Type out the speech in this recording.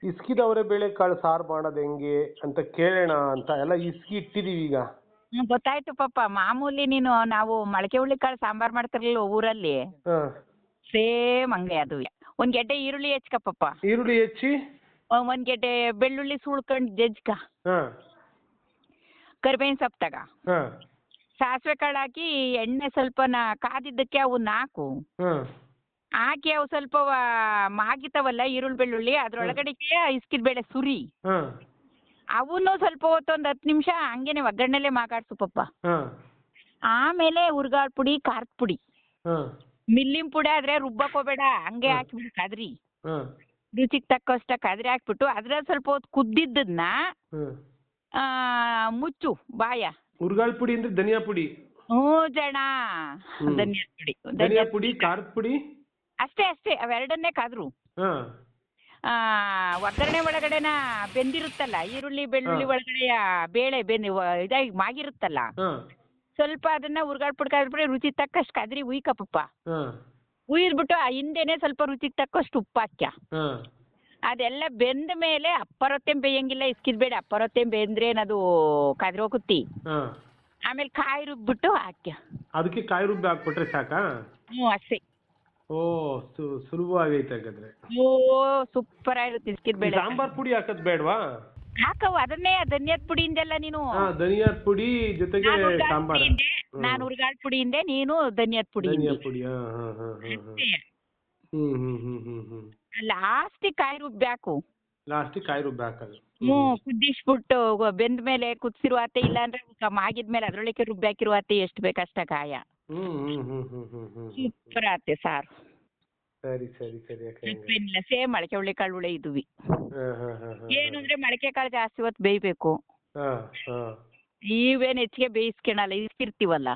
ಇಸ್ಕಿದವರೆ ಬೇಳೆಕಾಳು ಸಾರು ಮಾಡೋದು ಹೆಂಗೆ ಅಂತ ಕೇಳೋಣ ಅಂತ ಎಲ್ಲ ಇಸ್ಕಿ ಇಟ್ಟಿದೀವಿ ಈಗ. ಗೊತ್ತಾಯ್ತು ಪಾಪ. ಮಾಮೂಲಿ ನೀನು ನಾವು ಮೊಳಕೆ ಹುಳ್ಳಿಕಾಳು ಸಾಂಬಾರ್ ಮಾಡ್ತಾರಲ್ಲ ಊರಲ್ಲಿ, ಸೇಮ್ ಹಂಗೆ ಅದು. ಒಂದ್ ಗೆಡ್ಡೆ ಈರುಳ್ಳಿ ಹೆಚ್ಕ ಪಾಪ. ಈರುಳ್ಳಿ ಹೆಚ್ಚಿ ಒಂದ್ ಗೆಡ್ಡೆ ಬೆಳ್ಳುಳ್ಳಿ ಸುಳ್ಕೊಂಡ್ ಜಜ್ಕ. ಕರಿಬೇವಿನ ಸೊಪ್ಪು ತಗ. ಸಾಸಿವೆ ಕಾಳು ಹಾಕಿ ಎಣ್ಣೆ ಸ್ವಲ್ಪ ಕಾದಿದ್ದಕ್ಕೆ ಅವನ್ನ ಹಾಕು. ಹಾಕಿ ಅವು ಸ್ವಲ್ಪ ಮಾಗಿತಾವಲ್ಲ ಈರುಳ್ಳಿ ಬೆಳ್ಳುಳ್ಳಿ, ಅದ್ರೊಳಗಡೆ ಇಸ್ಕಿದ ಬೇಳೆ ಸುರಿ. ಅವನು ಸ್ವಲ್ಪ ಹೊತ್ತು ಒಂದು 10 ನಿಮಿಷ ಹಂಗೇನೆ ಒಗ್ಗರಣೆಲೆ ಮಾಗಾಡ್ಸು ಪಪ್ಪ. ಆಮೇಲೆ ಹುರ್ಗಾಳ್ ಪುಡಿ, ಖಾರದ ಪುಡಿ, ಮಿಲ್ಲಿಂ ಪುಡಿ ಆದ್ರೆ ರುಬ್ಬಕ್ ಹೋಗ್ಬೇಡ, ಹಂಗೆ ಹಾಕ್ಬಿಡು ಕದ್ರಿ. ರುಚಿಗೆ ತಕ್ಕಷ್ಟ ಕದ್ರಿ ಹಾಕ್ಬಿಟ್ಟು ಅದ್ರಲ್ಲಿ ಸ್ವಲ್ಪ ಹೊತ್ತು ಕುದ್ದಿದ್ದನ್ನ ಮುಚ್ಚು ಬಾಯ. ಹುರ್ಗಾಳ್ ಪುಡಿ ಅಂದ್ರೆ ಧನಿಯಾ ಪುಡಿ. ಜಣ ಧನಿಯಾ ಪುಡಿ, ಧನಿಯಾ ಪುಡಿ, ಖಾರದ ಪುಡಿ ಅಷ್ಟೇ ಅಷ್ಟೇ, ಅವೆರಡನ್ನೇ ಕಾದ್ರು. ಒಗ್ಗರಣೆ ಒಳಗಡೆನ ಬೆಂದಿರುತ್ತಲ್ಲ ಈರುಳ್ಳಿ ಬೆಳ್ಳುಳ್ಳಿ ಒಳಗಡೆಯ ಬೇಳೆ ಇದಾಗಿ ಮಾಗಿರುತ್ತಲ್ಲ, ಸ್ವಲ್ಪ ಅದನ್ನ ಹುರ್ಗಾಳ್ ಪುಡಿ ಖಾರದ ಪುಡಿ ರುಚಿ ತಕ್ಕಷ್ಟು ಕದ್ರಿ ಉಯ್ಕಪ್ಪ. ಉಯ್ದ್ಬಿಟ್ಟು ಹಿಂದೆನೆ ಸ್ವಲ್ಪ ರುಚಿಗೆ ತಕ್ಕಷ್ಟು ಉಪ್ಪು ಹಾಕ್ಯ. ಅದೆಲ್ಲ ಬೆಂದ ಮೇಲೆ ಅಪ್ಪರೊತ್ತೆ ಬೇಯಂಗಿಲ್ಲ, ಇಸ್ಕಿದ್ ಬೇಡ. ಅಪ್ಪರೊತ್ತೆ ಬೆಂದ್ರೇನದು ಕದ್ರೋಗುತ್ತಿ. ಆಮೇಲೆ ಕಾಯಿ ರುಬ್ಬಿಟ್ಟು ಹಾಕ್ಯ. ಅದಕ್ಕೆ ಕಾಯಿ ರುಬ್ಬಿ ಹಾಕ್ಬಿಟ್ರೆ ಸಾಕಾ? ಅಷ್ಟೇ. ಓ ಸುಲಭವಾಗೈತೆ ಹಾಗಾದ್ರೆ. ಓ ಸೂಪರ್ ಆಗಿರುತ್ತೆ ಇಸ್ಕಿದ್ ಬೇಳೆ. ಸಾಂಬಾರ್ ಪುಡಿ ಹಾಕದ್ ಬೇಡವಾ? ಹಾಕವು ಅದನ್ನೇ, ಧನಿಯಾದ ಪುಡಿಯಿಂದೆಲ್ಲ ನೀನು. ಧನಿಯಾದ ಪುಡಿ ಜೊತೆಗೆ ಸಾಂಬಾರ್. ನಾನು ಹುರ್ಗಾಳ್ ಪುಡಿಯಿಂದೆ, ನೀನು ಧನಿಯಾದ ಪುಡಿ. ಲಾಸ್ಟಿಗೆ ಕಾಯಿ ರುಬ್ಬಿ ಹಾಕು. ಲಾಸ್ಟಿಗೆ ಕಾಯಿ ರುಬ್ಬಿ ಹಾಕೋದು. ಕುದಿಸ್ಬಿಟ್ಟು ಬೆಂದ ಮೇಲೆ ಕುದಿಸಿರುವಾತೆ, ಇಲ್ಲ ಅಂದ್ರೆ ಮಾಗಿದ್ಮೇಲೆ ಅದ್ರೊಳಗೆ ರುಬ್ಬಿ ಹಾಕಿರುವಾತೆ, ಎಷ್ಟು ಬೇಕಷ್ಟ ಕಾಯ. ಸೂಪರ್ ಆತೆ ಸಾರು. ಸರಿ ಸರಿ ಸರಿ. ಏನಿಲ್ಲ, ಸೇಮ್ ಮೊಳಕೆ ಹುಳ್ಳಿಕಾಳು ಹುಳಿ ಇದ್ವಿ. ಏನು ಅಂದ್ರೆ ಮೊಳಕೆ ಕಾಳು ಜಾಸ್ತಿ ಹೊತ್ತು ಬೇಯ್ಬೇಕು. ಇವೇನ್ ಹೆಚ್ಚಿಗೆ ಬೇಯಿಸ್ಕೊಳಲ್ಲ, ಇಸ್ಕಿರ್ತೀವಲ್ಲ.